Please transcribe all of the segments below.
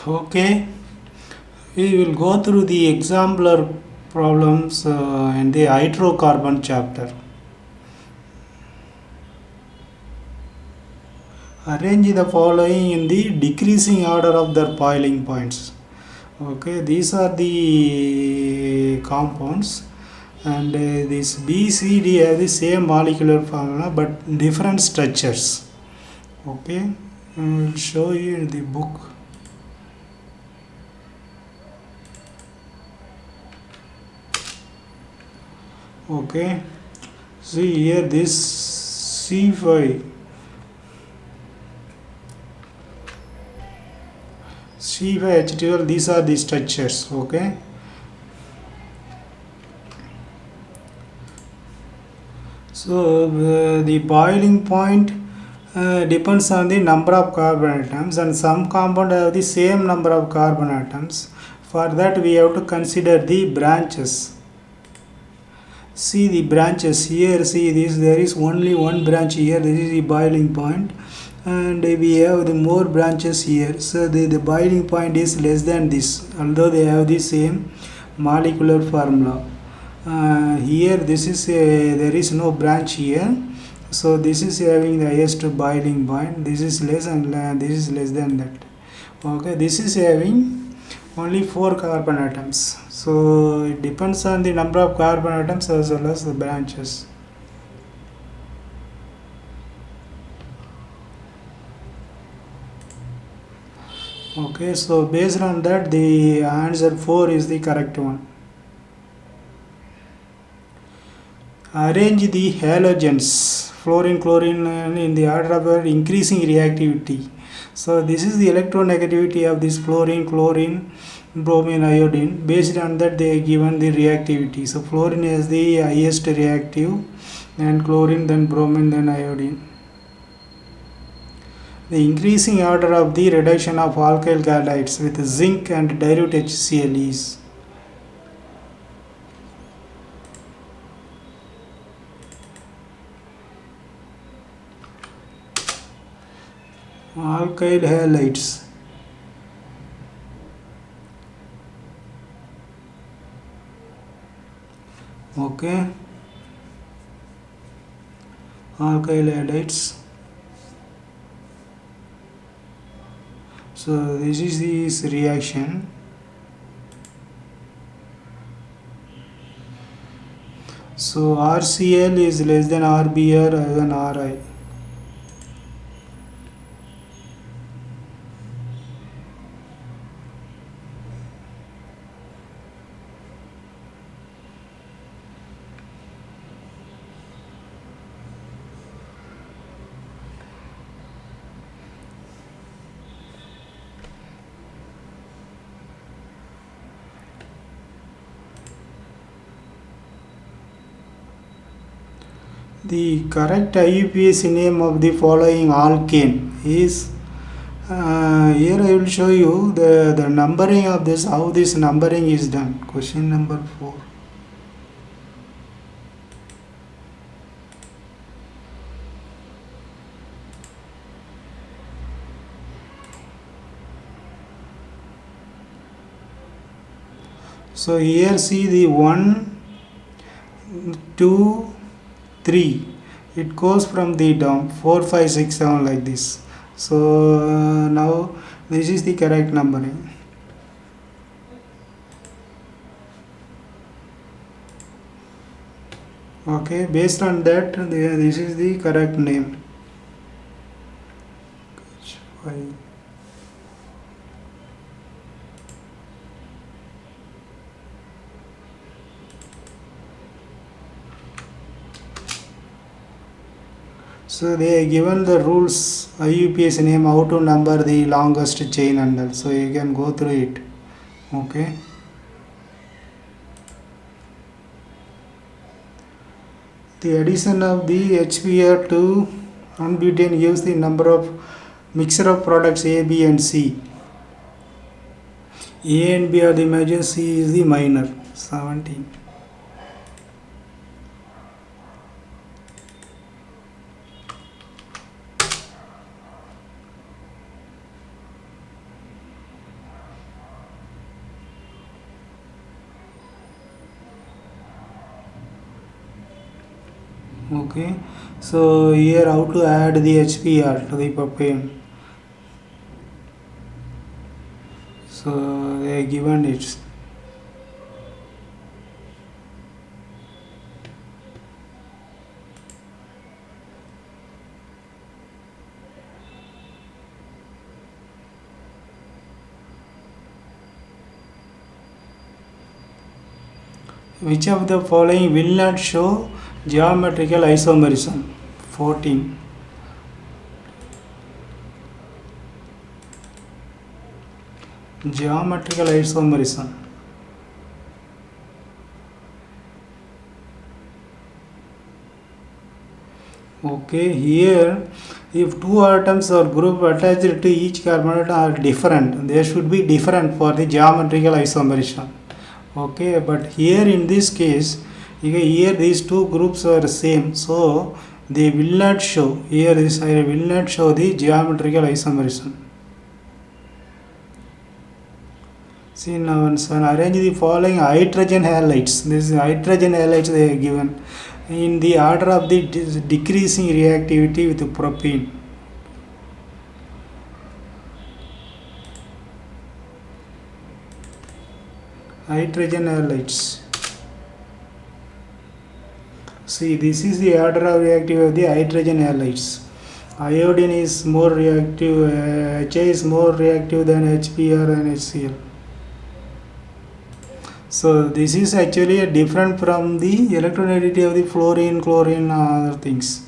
Okay, we will go through the Exemplar problems in the hydrocarbon chapter. Arrange the following in the decreasing order of their boiling points. Okay, these are the compounds, and this B, C, D have the same molecular formula but different structures. Okay, I will show you in the book. Okay, see here this C5, C5H12, these are the structures. Okay, so the boiling point depends on the number of carbon atoms, and some compound have the same number of carbon atoms. For that we have to consider the branches. See the branches here, see this, there is only one branch here, this is the boiling point, and we have the more branches here, so the boiling point is less than this, although they have the same molecular formula. Here this is there is no branch here, so this is having the highest boiling point, this is less, and this is less than that. Okay, this is having only 4 carbon atoms, so it depends on the number of carbon atoms as well as the branches. Okay, so based on that the answer 4 is the correct one. Arrange the halogens fluorine, chlorine in the order of increasing reactivity. So this is the electronegativity of this fluorine, chlorine, bromine, iodine. Based on that they are given the reactivity. So fluorine is the highest reactive, then chlorine, then bromine, then iodine. The increasing order of the reduction of alkyl halides with zinc and dilute HCl is alkyl halides. Okay, alkyl halides. So this is this reaction. So RCl is less than RBr than RI. The correct IUPAC name of the following alkane is here I will show you the numbering of this, how this numbering is done. Question number 4. So here see the 1, 2, 3, it goes from the down 4, 5, 6, 7 like this. So now this is the correct numbering. Okay, based on that this is the correct name. So they are given the rules, IUPAC name, how to number the longest chain and all. So you can go through it. Okay. The addition of the HBr to unbutane gives the number of mixture of products A, B and C. A and B are the major, C is the minor. 17. Okay, so here how to add the HPR to the propane. So they are given it. Which of the following will not show geometrical isomerism? 14. Geometrical isomerism. Okay, here if two atoms or group attached to each carbon atom are different, they should be different for the geometrical isomerism. Okay, but here in this case, here these two groups are same, so they will not show. Here this I will not show the geometrical isomerism. See now, son, arrange the following hydrogen halides. This is hydrogen halides they are given in the order of the decreasing reactivity with propene. Hydrogen halides. See, this is the order of reactivity of the hydrogen halides. Iodine is more reactive, HA is more reactive than HPr and HCl. So this is actually different from the electronegativity of the fluorine, chlorine, other things.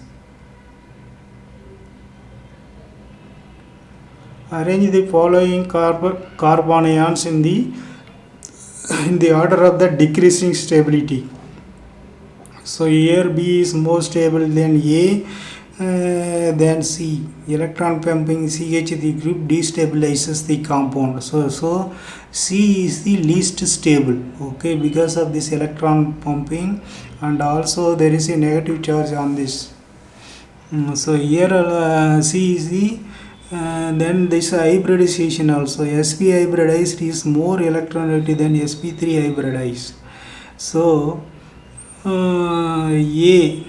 Arrange the following carbon ions in the order of the decreasing stability. So here B is more stable than A, than C. Electron pumping CH the group destabilizes the compound. So C is the least stable. Okay, because of this electron pumping, and also there is a negative charge on this. So here C is the then this hybridization also. sp hybridized is more electronegative than sp3 hybridized. So A,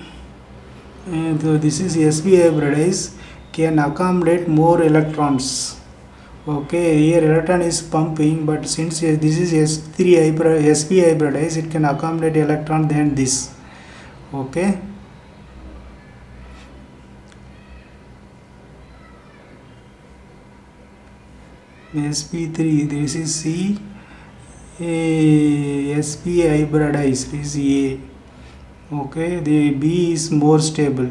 so this is sp hybridized, can accommodate more electrons. Okay, here electron is pumping, but since this is sp hybridized, it can accommodate electron than this. Okay. sp3, this is C, sp hybridized is A. Okay, the B is more stable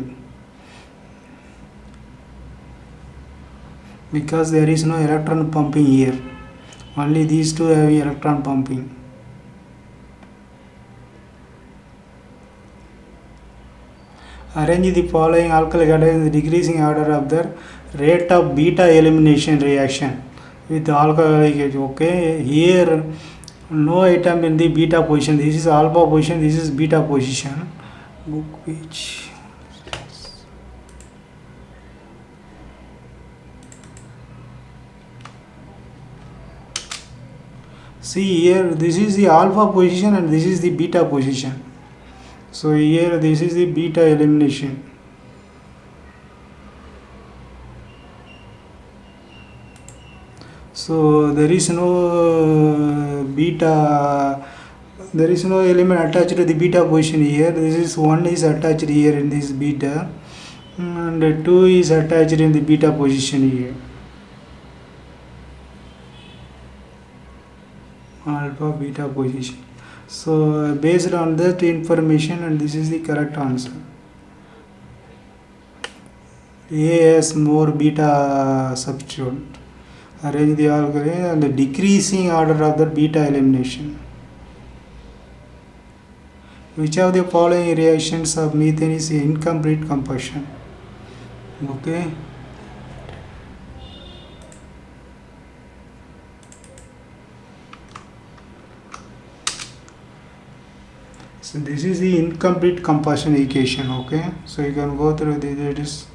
because there is no electron pumping here, only these two have electron pumping. Arrange the following alkyl catalyst in the decreasing order of the rate of beta elimination reaction with alcoholic agent. Okay, here no atom in the beta position. This is alpha position, this is beta position. Book page. See here, this is the alpha position and this is the beta position. So here this is the beta elimination. So there is no beta, there is no element attached to the beta position here. This is 1 is attached here in this beta and 2 is attached in the beta position here. Alpha beta position. So based on that information, and this is the correct answer. A has more beta substitute. Arrange the algorithm and the decreasing order of the beta elimination. Which of the following reactions of methane is incomplete combustion? Okay. So this is the incomplete combustion equation. Okay, so you can go through this. It is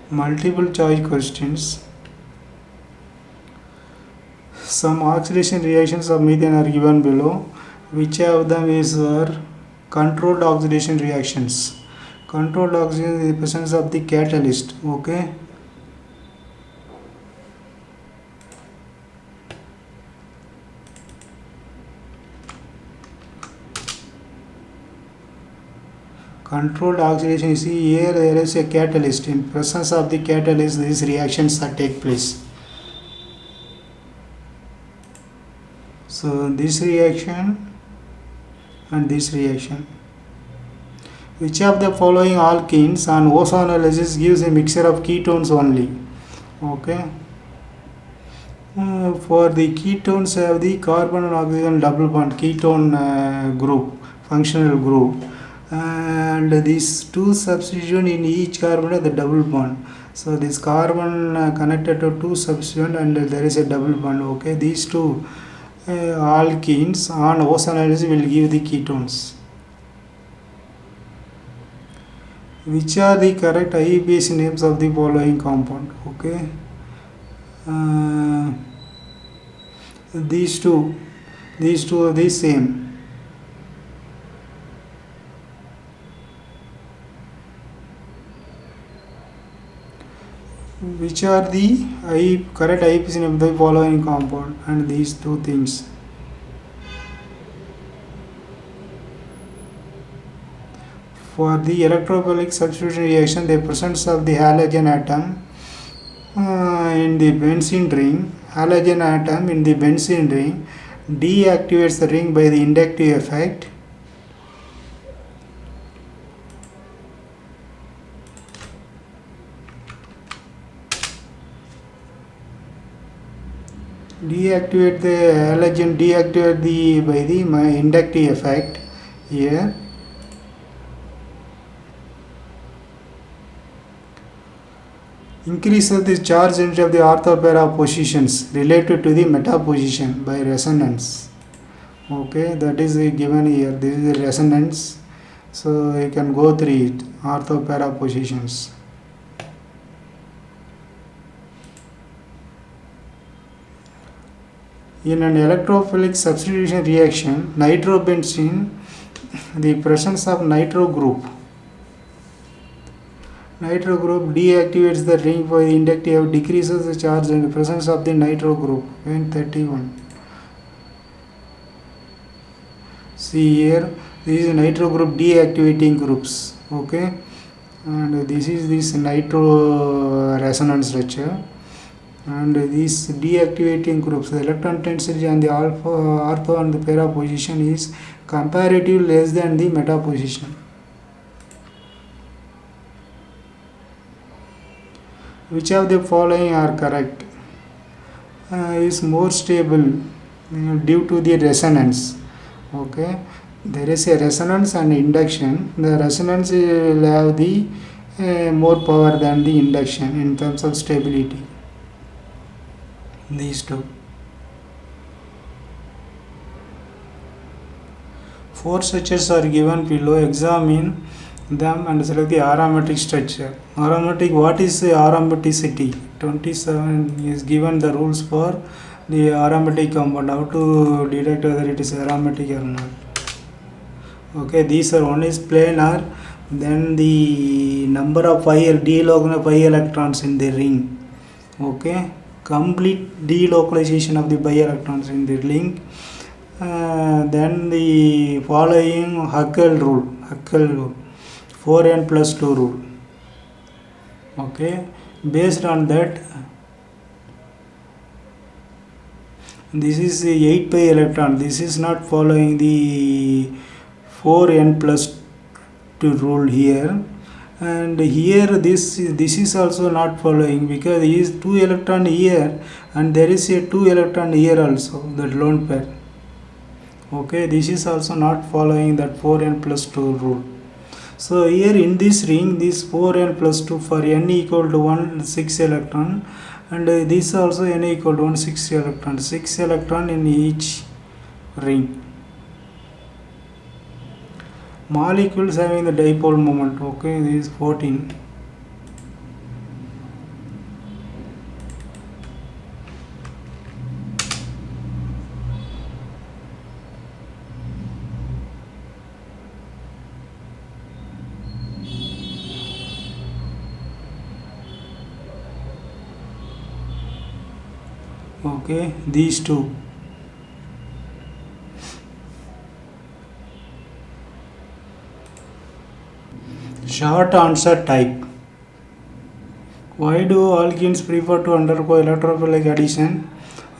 multiple choice questions. Some oxidation reactions of methane are given below. Which of them is controlled oxidation reactions? Controlled oxidation is the presence of the catalyst. Okay. Controlled oxidation, you see here there is a catalyst. In presence of the catalyst, these reactions are take place. So this reaction and this reaction. Which of the following alkenes on ozonolysis gives a mixture of ketones only? Okay. For the ketones have the carbon and oxygen double bond ketone group, functional group, and these two substituent in each carbon have the double bond. So this carbon connected to two substituent and there is a double bond. Okay, these two alkenes on ozonolysis will give the ketones. Which are the correct IUPAC names of the following compound? Okay. These two are the same. Which are the correct IUPAC name of the following compound? And these two things. For the electrophilic substitution reaction, the presence of the halogen atom in the benzene ring, halogen atom in the benzene ring deactivates the ring by the inductive effect. Deactivate the halogen, deactivate by the inductive effect here. Increases the charge density of the ortho para positions related to the meta position by resonance. Okay, that is given here. This is the resonance, so you can go through it. Ortho para positions. In an electrophilic substitution reaction, nitrobenzene, the presence of nitro group deactivates the ring by the inductive, decreases the charge and the presence of the nitro group. 31. See here, this is nitro group deactivating groups. Okay, and this is this nitro resonance structure, and these deactivating groups, the electron density on the alpha, ortho and the para position is comparatively less than the meta position. Which of the following are correct? Is more stable due to the resonance. Okay, there is a resonance and induction. The resonance will have the more power than the induction in terms of stability. These two. 4 structures are given below. Examine them and select the aromatic structure. Aromatic, what is the aromaticity? 27 is given the rules for the aromatic compound, how to detect whether it is aromatic or not. Okay, these are, one is planar, then the number of d-log pi electrons in the ring. Okay, complete delocalization of the pi electrons in the ring. Then the following Huckel rule, 4n plus 2 rule. Okay, based on that, this is the 8 pi electron. This is not following the 4n plus 2 rule here, and here this is also not following, because there is 2 electron here and there is a 2 electron here also, that lone pair. Okay, this is also not following that 4n plus 2 rule. So here in this ring, this 4n plus 2, for n equal to 1, 6 electron, and this also n equal to 1, 6 electron, 6 electron in each ring. Molecules having the dipole moment. Okay, this is 14. Okay, these two. Short answer type. Why do alkenes prefer to undergo electrophilic addition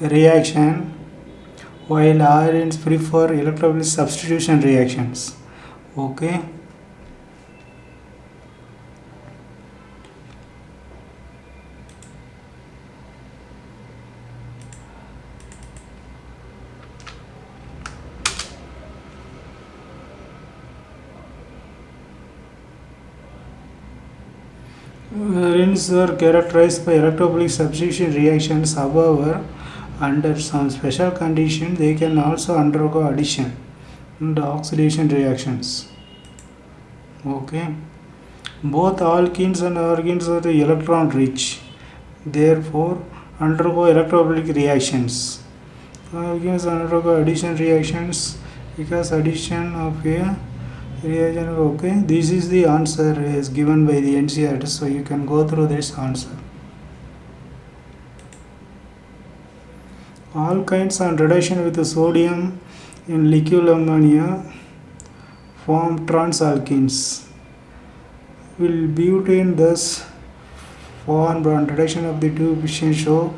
reaction while arenes prefer electrophilic substitution reactions? Okay. Arenes are characterized by electrophilic substitution reactions. However, under some special conditions, they can also undergo addition and oxidation reactions. Okay. Both alkenes and alkenes are electron rich, therefore undergo electrophilic reactions. Alkenes undergo addition reactions because addition of a reagent. Okay, this is the answer is given by the NCERT, so you can go through this answer. Alkynes on reduction with sodium in liquid ammonia form transalkenes. Will butane thus formed on reduction of the two equations show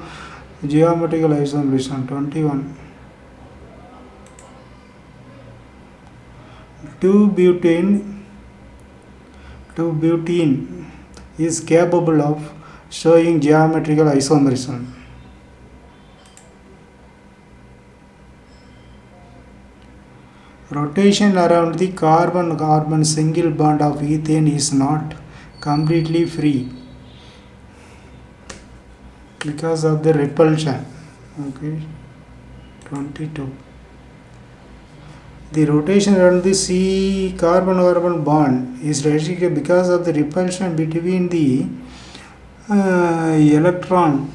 geometrical isomerism? 21. 2-butene is capable of showing geometrical isomerism. Rotation around the carbon-carbon single bond of ethane is not completely free because of the repulsion. Okay, 22. The rotation around the C carbon-carbon bond is restricted because of the repulsion between the electron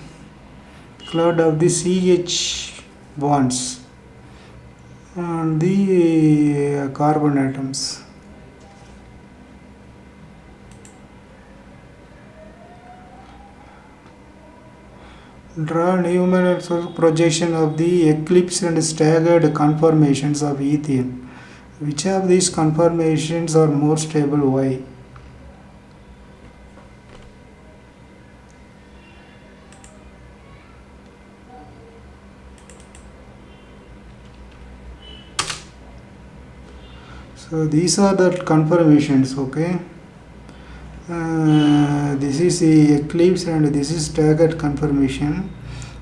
cloud of the CH bonds and the carbon atoms. Draw numerical projection of the eclipse and staggered conformations of ethane. Which of these conformations are more stable? Why? So these are the conformations. Okay. This is the eclipse and this is staggered conformation,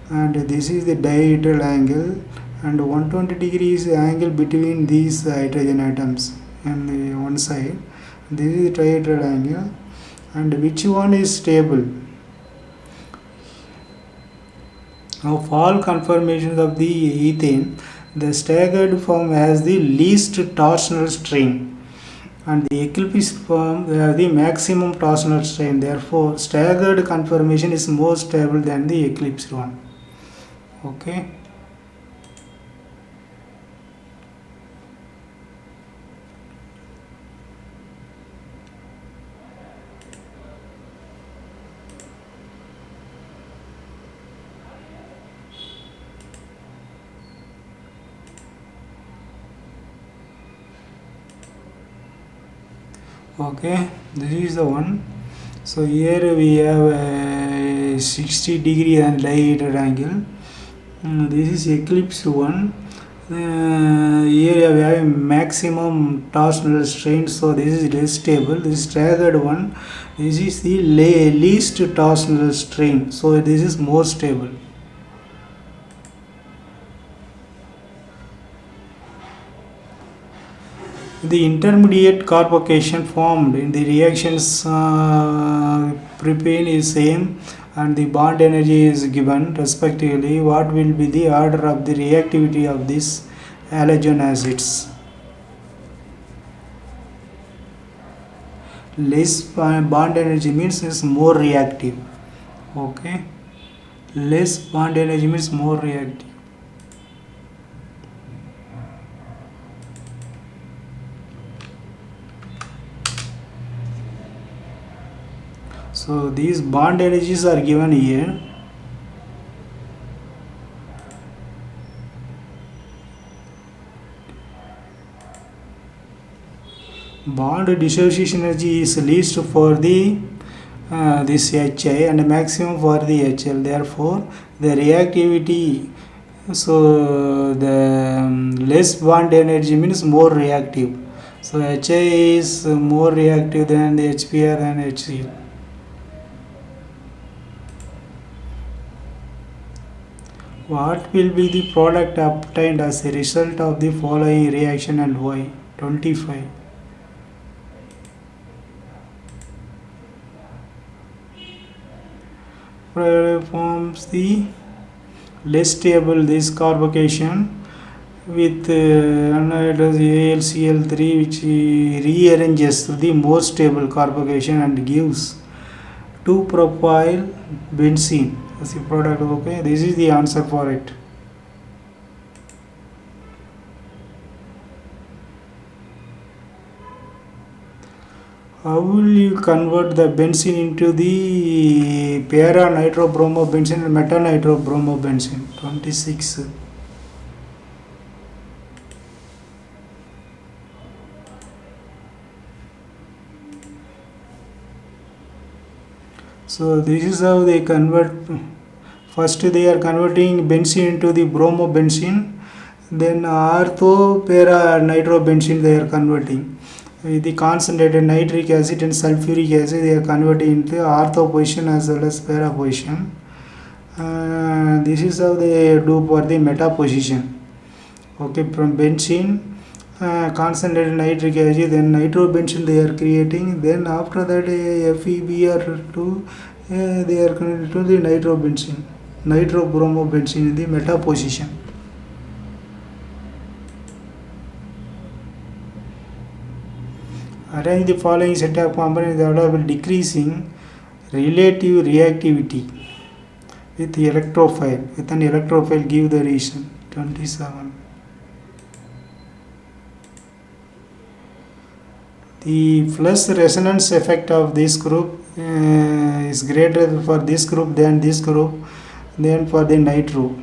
and this is the dihedral angle, and 120 degrees angle between these hydrogen atoms on the one side. This is the trihedral angle, and which one is stable? Of all conformations of the ethane, the staggered form has the least torsional strain, and the eclipse form have the maximum torsional strain. Therefore, staggered conformation is more stable than the eclipse one. Okay. Okay, this is the one. So here we have a 60 degree and dihedral angle. This is eclipse one. Here we have a maximum torsional strain, so this is less stable. This is staggered one. This is the least torsional strain, so this is more stable. The intermediate carbocation formed in the reactions propane is same and the bond energy is given respectively. What will be the order of the reactivity of these halogen acids? Less bond energy means is more reactive. Okay, less bond energy means more reactive. So these bond energies are given here. bond dissociation energy is least for the this HI and maximum for the HL. Therefore, the reactivity, so the less bond energy means more reactive. So HI is more reactive than the HPR and HCl. What will be the product obtained as a result of the following reaction and why? 25. Forms the less stable this carbocation with AlCl3, which rearranges the more stable carbocation and gives 2-propyl benzene as a product. Okay, this is the answer for it. How will you convert the benzene into the para-nitrobromobenzene and meta-nitrobromobenzene? 26. So this is how they convert. First they are converting benzene into the bromobenzene, then ortho-para-nitrobenzene they are converting. With the concentrated nitric acid and sulfuric acid, they are converting into ortho position as well as para position. This is how they do for the meta position. Okay, from benzene, concentrated nitric acid, then nitrobenzene they are creating. Then after that, FeBr2, they are connected to the nitrobenzene, nitrobromobenzene in the meta position. Arrange the following set of components in the order of decreasing relative reactivity with electrophile. With an electrophile, give the reason. 27. The plus resonance effect of this group is greater for this group than this group than for the nitro.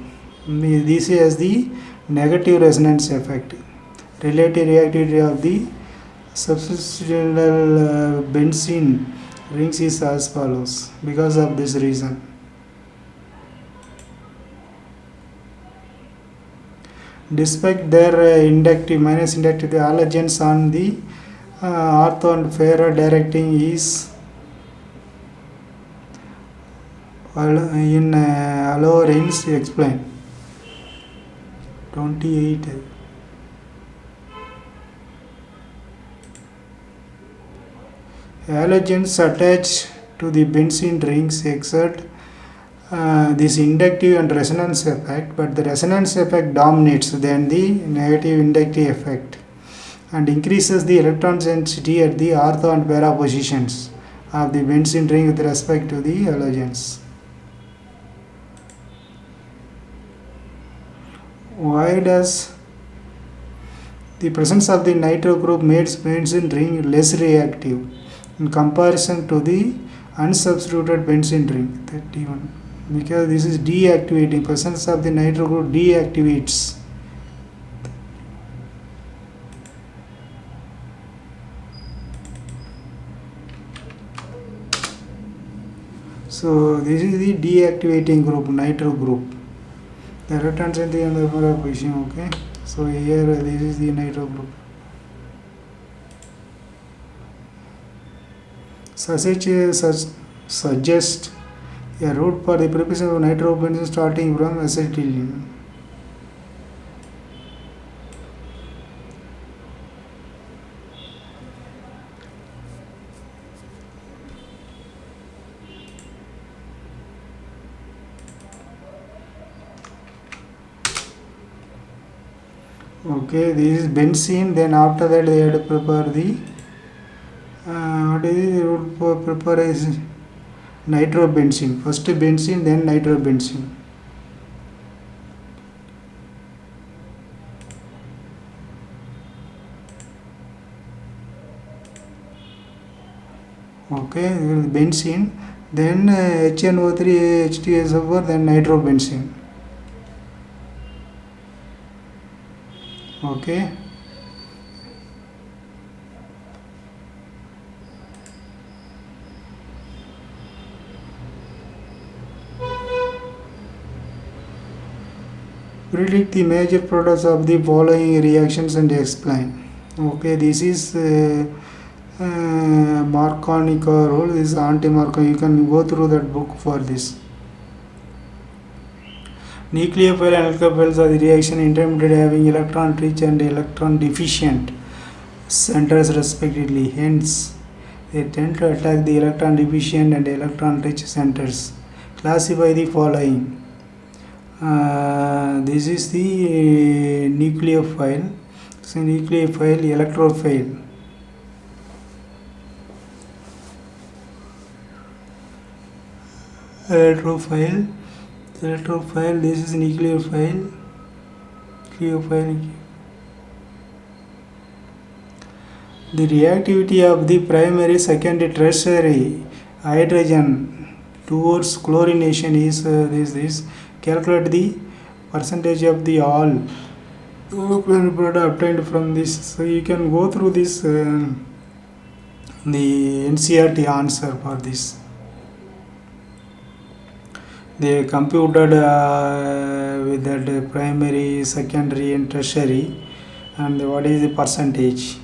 This is the negative resonance effect. Relative reactivity of the substitutional benzene rings is as follows because of this reason. Despite their inductive minus inductive, the halogens on the ortho and para directing is in allow-rings explain. 28. Halogens attached to the benzene rings exert this inductive and resonance effect, but the resonance effect dominates than the negative inductive effect and increases the electron density at the ortho and para positions of the benzene ring with respect to the halogens. Why does the presence of the nitro group makes benzene ring less reactive in comparison to the unsubstituted benzene ring? 31. Because this is deactivating. Presence of the nitro group deactivates. So this is the deactivating group, nitro group. The electrons in the other position. Okay. So here this is the nitro group. Suggest a route for the preparation of nitrobenzene starting from acetylene. Okay, this is benzene. Then after that they have to prepare the what is the route for preparation? Nitrobenzene. First benzene, then nitrobenzene. Okay, benzene, then HNO3 H2SO4, then nitrobenzene. Okay. Predict the major products of the following reactions and explain. Okay, this is Marconico rule. This is anti-Marconico. You can go through that book for this. Nucleophile and alkophiles are the reaction intermediate having electron rich and electron deficient centers respectively. Hence, they tend to attack the electron deficient and electron rich centers. Classify the following. This is the nucleophile. So nucleophile, electrophile. Electrophile. This is nucleophile. The reactivity of the primary, secondary, tertiary hydrogen towards chlorination is this. Calculate the percentage of the all product obtained from this. So you can go through this the NCERT answer for this. They computed with that primary, secondary and tertiary, and what is the percentage.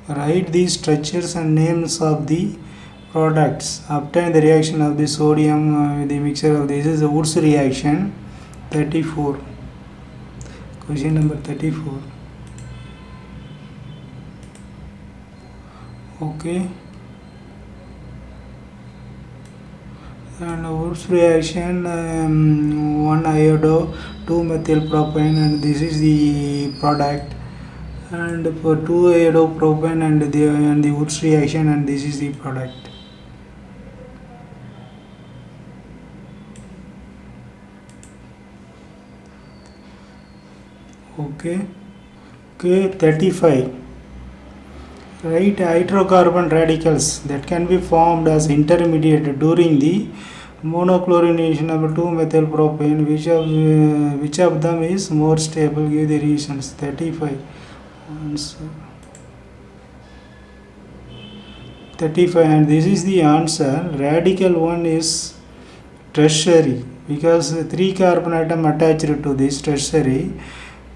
Write the structures and names of the products. Obtain the reaction of the sodium with the mixture of this is the Woods reaction 34. Question number 34. Okay. And Woods reaction 1 iodo 2 methyl propane, and this is the product. And for 2 iodopropane and the Woods reaction, and this is the product. Okay. 35. Write hydrocarbon radicals that can be formed as intermediate during the monochlorination of 2-methyl propane. Which of them is more stable? Give the reasons. 35. Answer 35, and this is the answer. Radical 1 is tertiary because 3 carbon atom attached to this tertiary,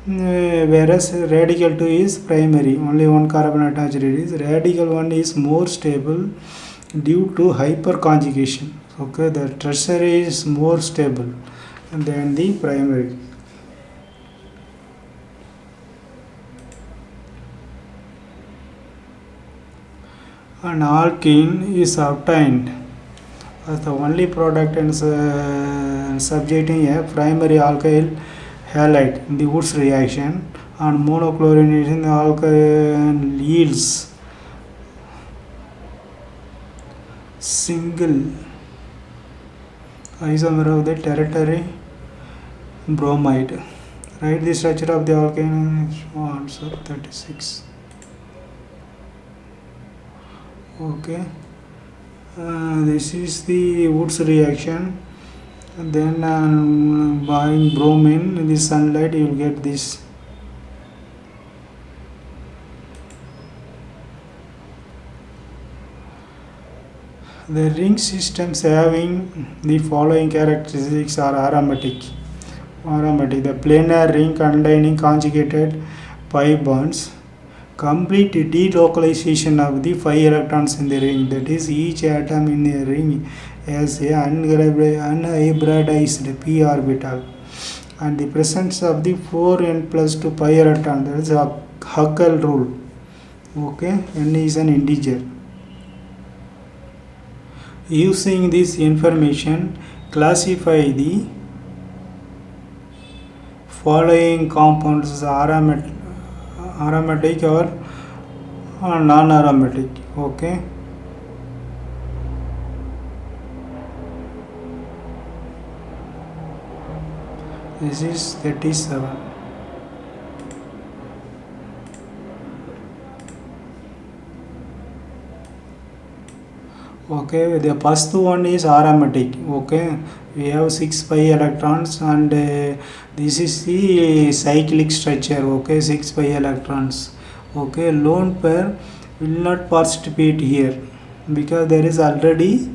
whereas radical 2 is primary, only 1 carbon attached. It is radical 1 is more stable due to hyperconjugation. Okay, the tertiary is more stable than the primary. An alkene is obtained as the only product and subjecting a primary alkyl halide in the Woods reaction. On monochlorination, the alkyl yields single isomer of the tertiary bromide. Write the structure of the alkene. Answer 36. Okay, this is the Woods reaction. And then buying bromine in the sunlight, you will get this. The ring systems having the following characteristics are aromatic. The planar ring containing conjugated pi bonds. Complete delocalization of the 5 electrons in the ring, that is each atom in the ring has a unhybridized p orbital, and the presence of the 4n plus 2 pi electron, that is a Huckel rule. Okay, n is an integer. Using this information, classify the following compounds as aromatic or non-aromatic. Okay, this is 37. Okay, the first one is aromatic. Okay, we have 6 pi electrons, and this is the cyclic structure. Okay, 6 pi electrons. Okay, lone pair will not participate here. because there is already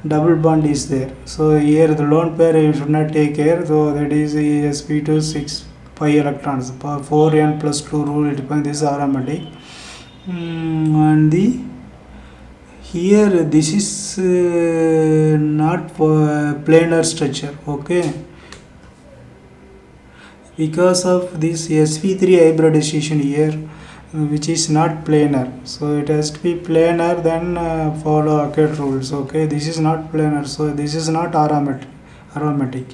double bond is there. So here the lone pair you should not take care. So that is sp2 6 pi electrons. 4n plus 2 rule, it depends. This is aromatic. And the here this is not planar structure. Okay, because of this sp3 hybridization here, which is not planar, so it has to be planar, then follow Hackett rules. Okay, this is not planar, so this is not aromatic.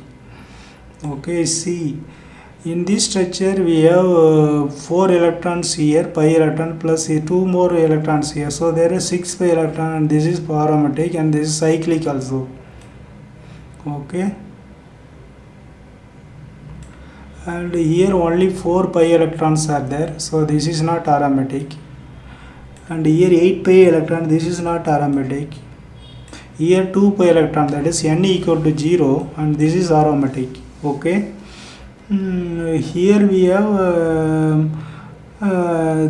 Okay, see, in this structure we have 4 electrons here, pi electron, plus 2 more electrons here, so there is 6 pi electron, and this is aromatic, and this is cyclic also. Okay, and here only 4 pi electrons are there, so this is not aromatic. And here 8 pi electron, this is not aromatic. Here 2 pi electron, that is n equal to 0, and this is aromatic. Okay, here we have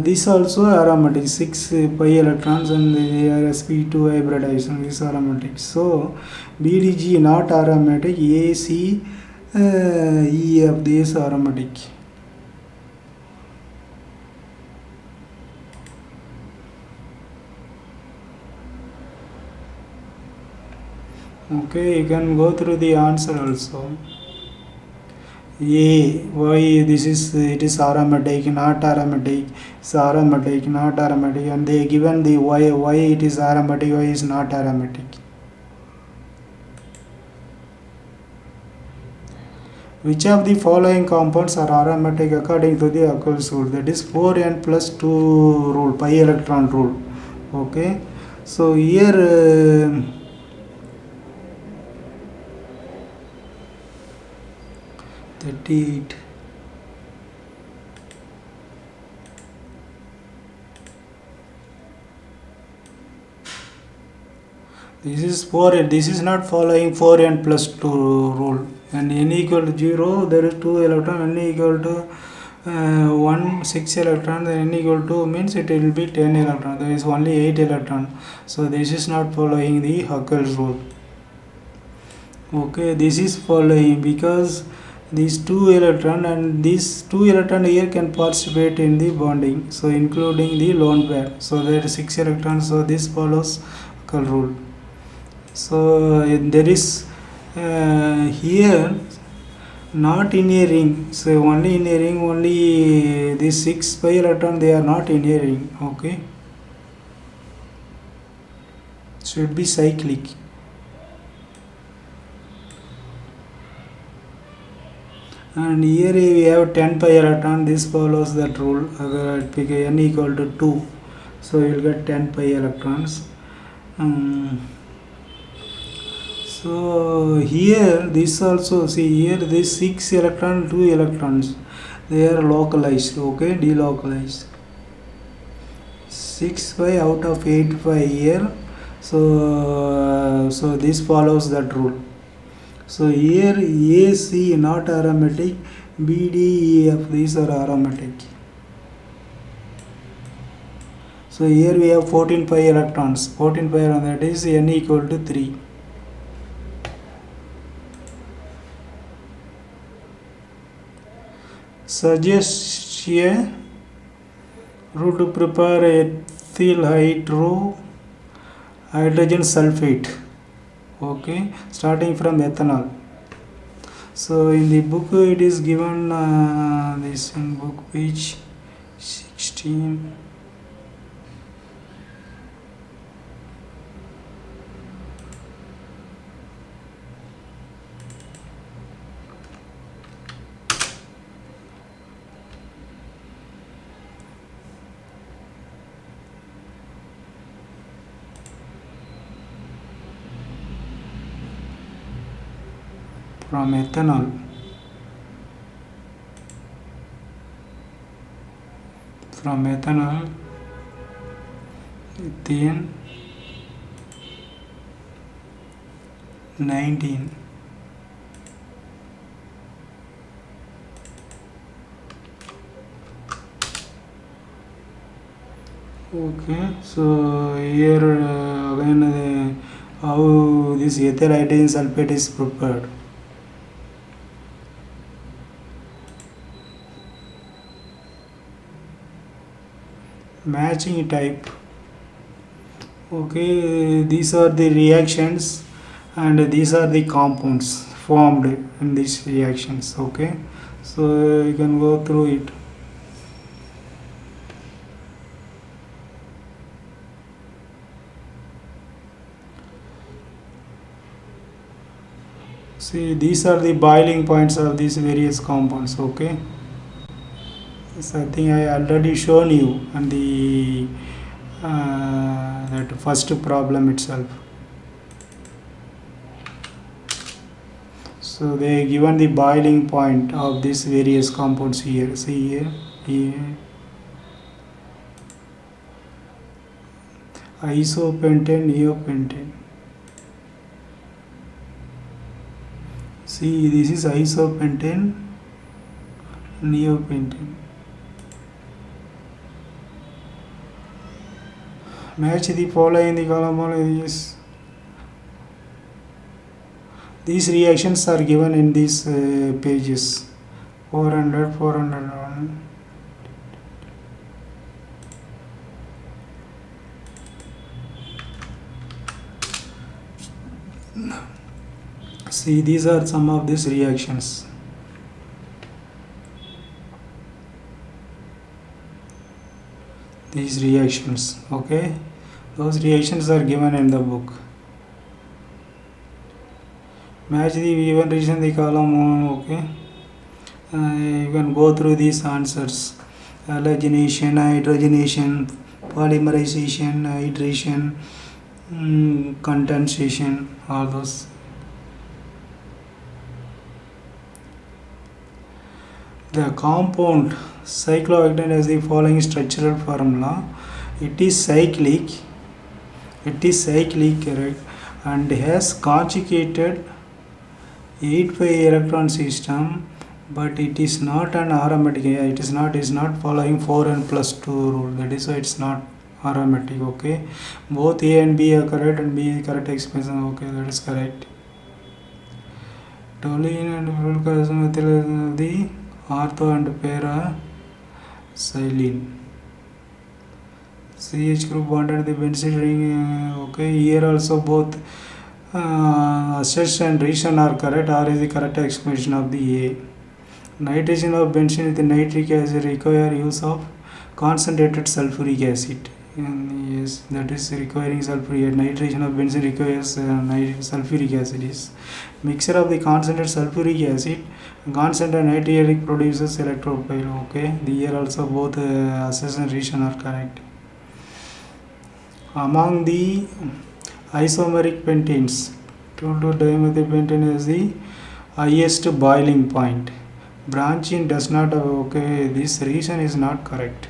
this also aromatic, 6 pi electrons, and they are sp2 hybridization is aromatic. So BDG not aromatic, AC EF this aromatic. Okay, you can go through the answer also. A, why this is, it is aromatic, not aromatic, it's aromatic, not aromatic, and they given the why it is aromatic, why is not aromatic. Which of the following compounds are aromatic according to the Hackett rule? That is 4n plus 2 rule, pi electron rule. Okay, so here 38. This is 4n. This is not following 4n plus 2 rule. And n equal to 0, there is 2 electron. N equal to 1, 6 electron. Then n equal to means it will be 10 electron. There is only 8 electron. So this is not following the Hackett rule. Okay, this is following because these 2 electron and these 2 electron here can participate in the bonding. So including the lone pair. So there is 6 electrons. So this follows Hackett rule. So there is here not in a ring, so only in a ring, only these 6 pi electron, they are not in a ring. Okay, should be cyclic. And here we have 10 pi electron, this follows that rule. N equal to 2, so you will get 10 pi electrons. So here this also, see here this 6 electron, 2 electrons, they are localized. Okay, delocalized. 6 pi out of 8 pi here. So this follows that rule. So here AC not aromatic, BDEF these are aromatic. So here we have 14 pi electrons. 14 pi electrons, that is n equal to 3. Suggest a route to prepare ethyl hydrogen sulfate. Okay, starting from ethanol. So in the book it is given this in book page 16. From ethanol, ethane 19. Okay, so here again how this ethyl hydrogen sulfate is prepared. Matching type. Okay, these are the reactions and these are the compounds formed in these reactions. Okay, so you can go through it. See, these are the boiling points of these various compounds. Okay, so I think I already shown you and the that first problem itself. So they given the boiling point of these various compounds here. See here isopentane, neopentane. See, this is isopentane, neopentane. Match the following in the column of this. These reactions are given in these pages 400, 401. See, these are some of these reactions. These reactions, okay, those reactions are given in the book. Match the given reason in the column. Okay, you can go through these answers: halogenation, hydrogenation, polymerization, hydration, condensation, all those. The compound cyclohexane has the following structural formula. It is cyclic, correct, and has conjugated 8-pi electron system, but it is not an aromatic. It is not following 4n plus 2 rule. That is why it's not aromatic. Okay, both A and B are correct, and B is correct expression. Okay, that is correct. Toluene and fluorocarboxyl the ortho and para silene. CH group bonded the benzene ring. Okay, here also both assertion and reason are correct. R is the correct expression of the A. Nitrogen of benzene with nitric acid require use of concentrated sulfuric acid. And yes, that is requiring sulfuric. Nitrogen of benzene requires sulfuric acid. Is mixture of the concentrated sulfuric acid and concentrated nitric produces electropile. Okay, the here also both assertion and reason are correct. Among the isomeric pentanes, 2,2-dimethylpentane is the highest boiling point. Branching does not. Okay, this reason is not correct.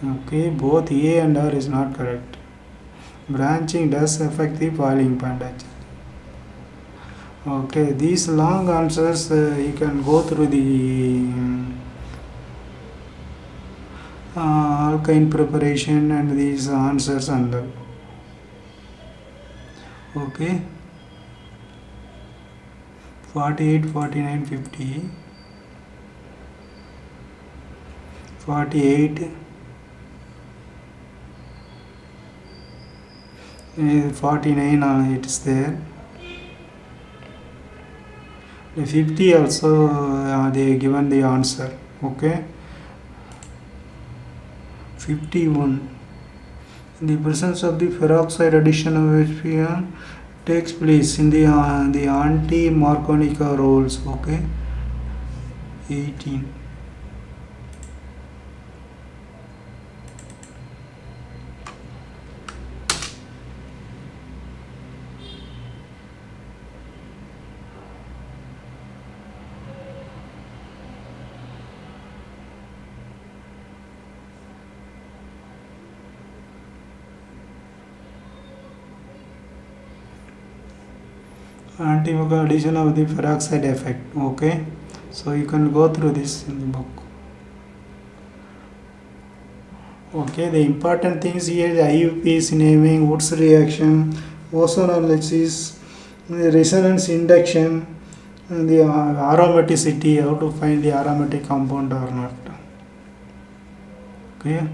Okay, both A and R is not correct. Branching does affect the boiling point. Okay, these long answers you can go through the alkyne preparation and these answers under. Okay, 48, 49, 50, 48, 49 it is there. The 50 also they given the answer. Okay, 51. In the presence of the peroxide addition of HPN takes place in the anti-Marconic roles. Okay, 18. Anti-Marconic addition of the peroxide effect. Okay, so you can go through this in the book. Okay, the important things here, the IUP is naming, Wood's reaction, ozone analysis, the resonance induction, and the aromaticity, how to find the aromatic compound or not. Okay.